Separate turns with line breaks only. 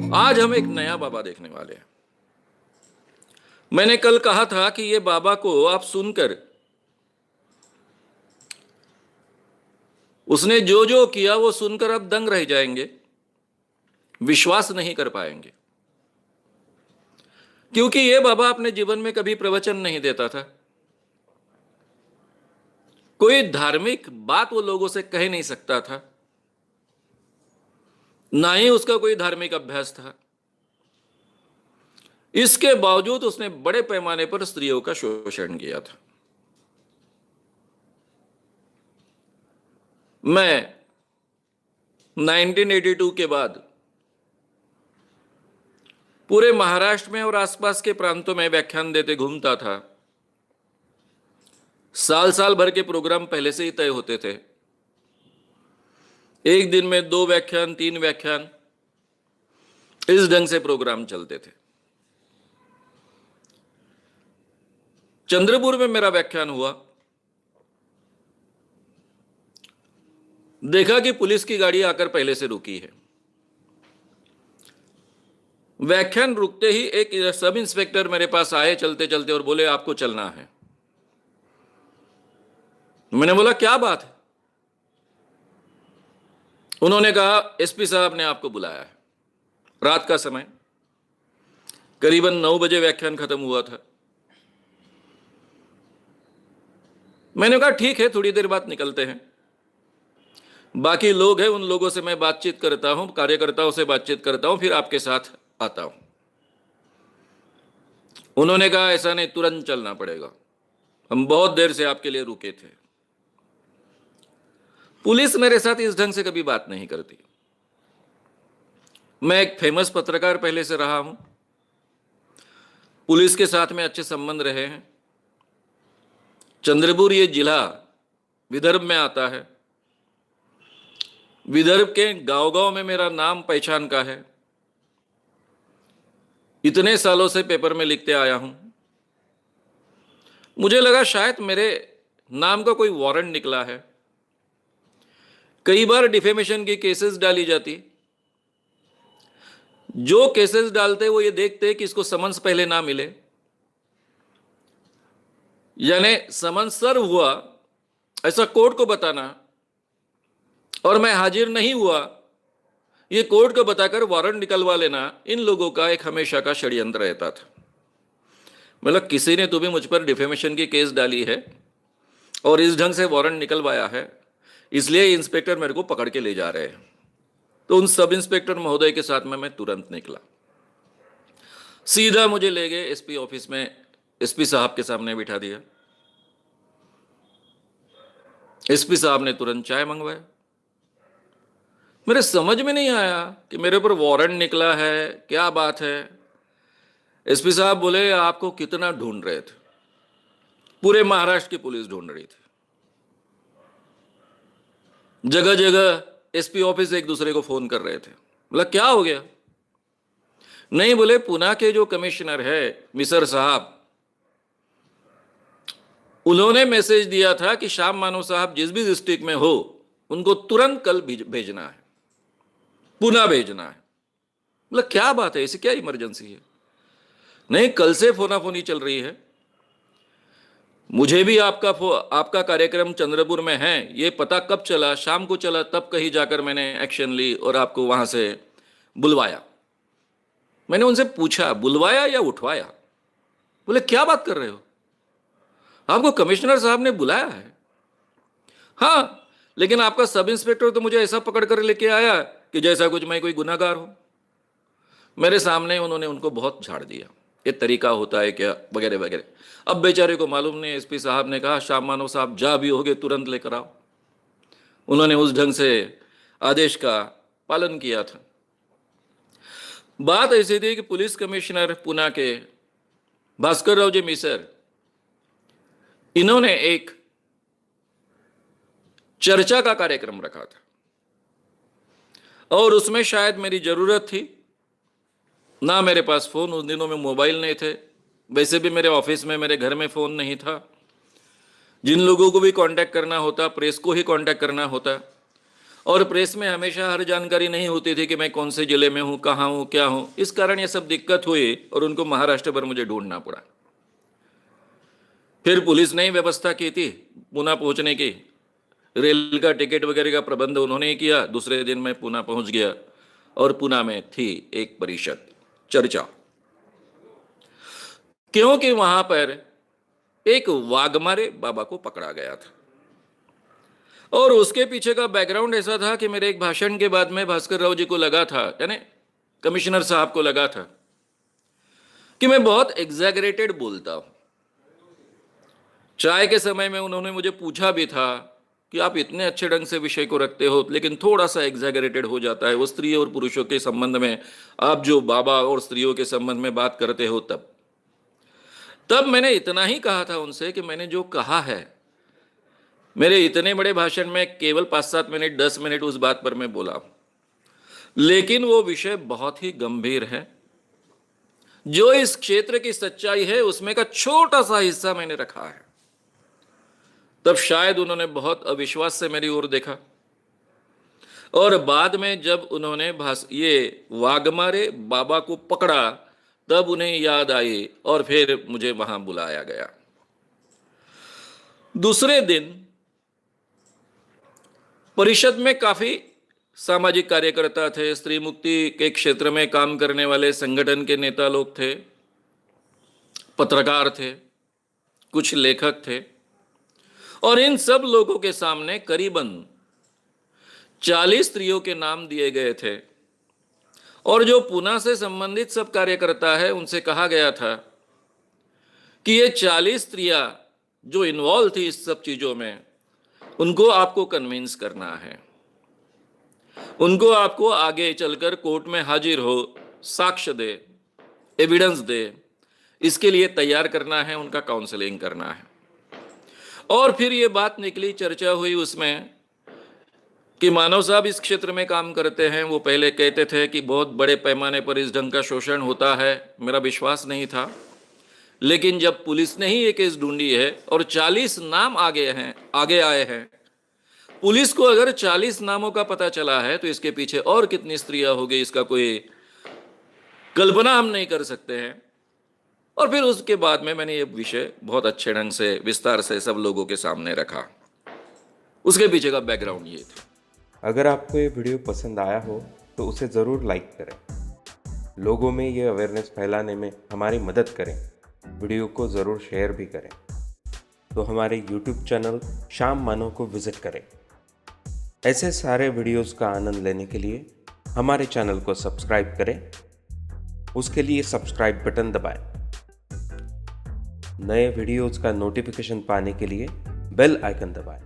आज हम एक नया बाबा देखने वाले हैं। मैंने कल कहा था कि ये बाबा को आप सुनकर उसने जो जो किया वो सुनकर आप दंग रह जाएंगे, विश्वास नहीं कर पाएंगे, क्योंकि ये बाबा अपने जीवन में कभी प्रवचन नहीं देता था। कोई धार्मिक बात वो लोगों से कह नहीं सकता था, ना ही उसका कोई धार्मिक अभ्यास था। इसके बावजूद उसने बड़े पैमाने पर स्त्रियों का शोषण किया था। मैं 1982 के बाद पूरे महाराष्ट्र में और आसपास के प्रांतों में व्याख्यान देते घूमता था। साल साल भर के प्रोग्राम पहले से ही तय होते थे। एक दिन में 2 व्याख्यान, 3 व्याख्यान, इस ढंग से प्रोग्राम चलते थे। चंद्रपुर में मेरा व्याख्यान हुआ। देखा कि पुलिस की गाड़ी आकर पहले से रुकी है। व्याख्यान रुकते ही एक सब इंस्पेक्टर मेरे पास आए चलते चलते और बोले, आपको चलना है। मैंने बोला, क्या बात है? उन्होंने कहा, एसपी साहब ने आपको बुलाया है। रात का समय, करीबन 9 बजे व्याख्यान खत्म हुआ था। मैंने कहा, ठीक है, थोड़ी देर बाद निकलते हैं। बाकी लोग हैं, उन लोगों से मैं बातचीत करता हूं, कार्यकर्ताओं से बातचीत करता हूं, फिर आपके साथ आता हूं। उन्होंने कहा, ऐसा नहीं, तुरंत चलना पड़ेगा, हम बहुत देर से आपके लिए रुके थे। पुलिस मेरे साथ इस ढंग से कभी बात नहीं करती। मैं एक फेमस पत्रकार पहले से रहा हूं, पुलिस के साथ में अच्छे संबंध रहे हैं। चंद्रपुर ये जिला विदर्भ में आता है। विदर्भ के गांव-गांव में मेरा नाम पहचान का है। इतने सालों से पेपर में लिखते आया हूं। मुझे लगा शायद मेरे नाम का कोई वारंट निकला है। कई बार डिफेमेशन की केसेस डाली जाती। जो केसेस डालते वो ये देखते कि इसको समन्स पहले ना मिले, यानी समन्स सर्व हुआ ऐसा कोर्ट को बताना, और मैं हाजिर नहीं हुआ ये कोर्ट को बताकर वारंट निकलवा लेना, इन लोगों का एक हमेशा का षड्यंत्र रहता था। मतलब किसी ने तो भी मुझ पर डिफेमेशन की केस डाली है और इस ढंग से वारंट निकलवाया है, इसलिए इंस्पेक्टर मेरे को पकड़ के ले जा रहे हैं। तो उन सब इंस्पेक्टर महोदय के साथ में मैं तुरंत निकला। सीधा मुझे ले गए एसपी ऑफिस में, एसपी साहब के सामने बिठा दिया। एसपी साहब ने तुरंत चाय मंगवाया। मेरे समझ में नहीं आया कि मेरे ऊपर वारंट निकला है, क्या बात है। एसपी साहब बोले, आपको कितना ढूंढ रहे थे? पूरे महाराष्ट्र की पुलिस ढूंढ रही थी। जगह जगह एसपी ऑफिस एक दूसरे को फोन कर रहे थे। बोला, क्या हो गया? नहीं, बोले पुणे के जो कमिश्नर है मिसर साहब, उन्होंने मैसेज दिया था कि श्याम मानव साहब जिस भी डिस्ट्रिक्ट में हो उनको तुरंत कल भेजना है, पुणे भेजना है। बोला, क्या बात है, ऐसी क्या इमरजेंसी है? नहीं, कल से फोनाफोनी चल रही है। मुझे भी आपका कार्यक्रम चंद्रपुर में है ये पता कब चला, शाम को चला, तब कहीं जाकर मैंने एक्शन ली और आपको वहां से बुलवाया। मैंने उनसे पूछा, बुलवाया या उठवाया? बोले, क्या बात कर रहे हो, आपको कमिश्नर साहब ने बुलाया है? हाँ, लेकिन आपका सब इंस्पेक्टर तो मुझे ऐसा पकड़ कर लेके आया कि जैसा कुछ मैं कोई गुनाहगार हूं। मेरे सामने उन्होंने उनको बहुत झाड़ दिया, ये तरीका होता है क्या, वगैरह वगैरह। अब बेचारे को मालूम नहीं। एसपी साहब ने कहा, श्याम मानव साहब जा भी होगे तुरंत लेकर आओ। उन्होंने उस ढंग से आदेश का पालन किया था। बात ऐसी थी कि पुलिस कमिश्नर पुणे के भास्कर राव जी मिसर, इन्होंने एक चर्चा का कार्यक्रम रखा था और उसमें शायद मेरी जरूरत थी। ना मेरे पास फोन, उस दिनों में मोबाइल नहीं थे, वैसे भी मेरे ऑफिस में, मेरे घर में फोन नहीं था। जिन लोगों को भी कांटेक्ट करना होता, प्रेस को ही कांटेक्ट करना होता, और प्रेस में हमेशा हर जानकारी नहीं होती थी कि मैं कौन से जिले में हूँ, कहाँ हूँ, क्या हूँ। इस कारण ये सब दिक्कत हुई और उनको महाराष्ट्र भर मुझे ढूंढना पड़ा। फिर पुलिस ने ही व्यवस्था की थी पूना पहुंचने की, रेल का टिकट वगैरह का प्रबंध उन्होंने ही किया। दूसरे दिन मैं पूना पहुंच गया और पूना में थी एक परिषद, चर्चा, क्योंकि वहां पर एक वाघमारे बाबा को पकड़ा गया था। और उसके पीछे का बैकग्राउंड ऐसा था कि मेरे एक भाषण के बाद में भास्कर राव जी को लगा था, यानी कमिश्नर साहब को लगा था कि मैं बहुत एग्जैगरेटेड बोलता हूं। चाय के समय में उन्होंने मुझे पूछा भी था कि आप इतने अच्छे ढंग से विषय को रखते हो, लेकिन थोड़ा सा एग्जैगरेटेड हो जाता है, वो स्त्री और पुरुषों के संबंध में आप जो बाबा और स्त्रियों के संबंध में बात करते हो। तब मैंने इतना ही कहा था उनसे कि मैंने जो कहा है, मेरे इतने बड़े भाषण में केवल 5-7 मिनट 10 मिनट उस बात पर मैं बोला, लेकिन वो विषय बहुत ही गंभीर है। जो इस क्षेत्र की सच्चाई है उसमें का छोटा सा हिस्सा मैंने रखा है। तब शायद उन्होंने बहुत अविश्वास से मेरी ओर देखा और बाद में जब उन्होंने ये वाघमारे बाबा को पकड़ा तब उन्हें याद आई और फिर मुझे वहां बुलाया गया। दूसरे दिन परिषद में काफी सामाजिक कार्यकर्ता थे, स्त्री मुक्ति के क्षेत्र में काम करने वाले संगठन के नेता लोग थे, पत्रकार थे, कुछ लेखक थे, और इन सब लोगों के सामने करीबन 40 स्त्रियों के नाम दिए गए थे। और जो पूना से संबंधित सब कार्यकर्ता है उनसे कहा गया था कि ये 40 स्त्रियां जो इन्वॉल्व थी इस सब चीजों में, उनको आपको कन्विंस करना है, उनको आपको आगे चलकर कोर्ट में हाजिर हो, साक्ष्य दे, एविडेंस दे, इसके लिए तैयार करना है, उनका काउंसलिंग करना है। और फिर ये बात निकली, चर्चा हुई उसमें कि मानव साहब इस क्षेत्र में काम करते हैं। वो पहले कहते थे कि बहुत बड़े पैमाने पर इस ढंग का शोषण होता है, मेरा विश्वास नहीं था। लेकिन जब पुलिस ने ही ये केस ढूंढी है और 40 नाम आगे आए हैं, पुलिस को अगर 40 नामों का पता चला है तो इसके पीछे और कितनी स्त्रियां हो गई, इसका कोई कल्पना हम नहीं कर सकते हैं। और फिर उसके बाद में मैंने ये विषय बहुत अच्छे ढंग से विस्तार से सब लोगों के सामने रखा। उसके पीछे का बैकग्राउंड ये था।
अगर आपको ये वीडियो पसंद आया हो तो उसे ज़रूर लाइक करें, लोगों में ये अवेयरनेस फैलाने में हमारी मदद करें। वीडियो को ज़रूर शेयर भी करें। तो हमारे YouTube चैनल शाम मानव को विज़िट करें। ऐसे सारे वीडियोस का आनंद लेने के लिए हमारे चैनल को सब्सक्राइब करें। उसके लिए सब्सक्राइब बटन दबाएं। नए वीडियोस का नोटिफिकेशन पाने के लिए बेल आइकन दबाएं।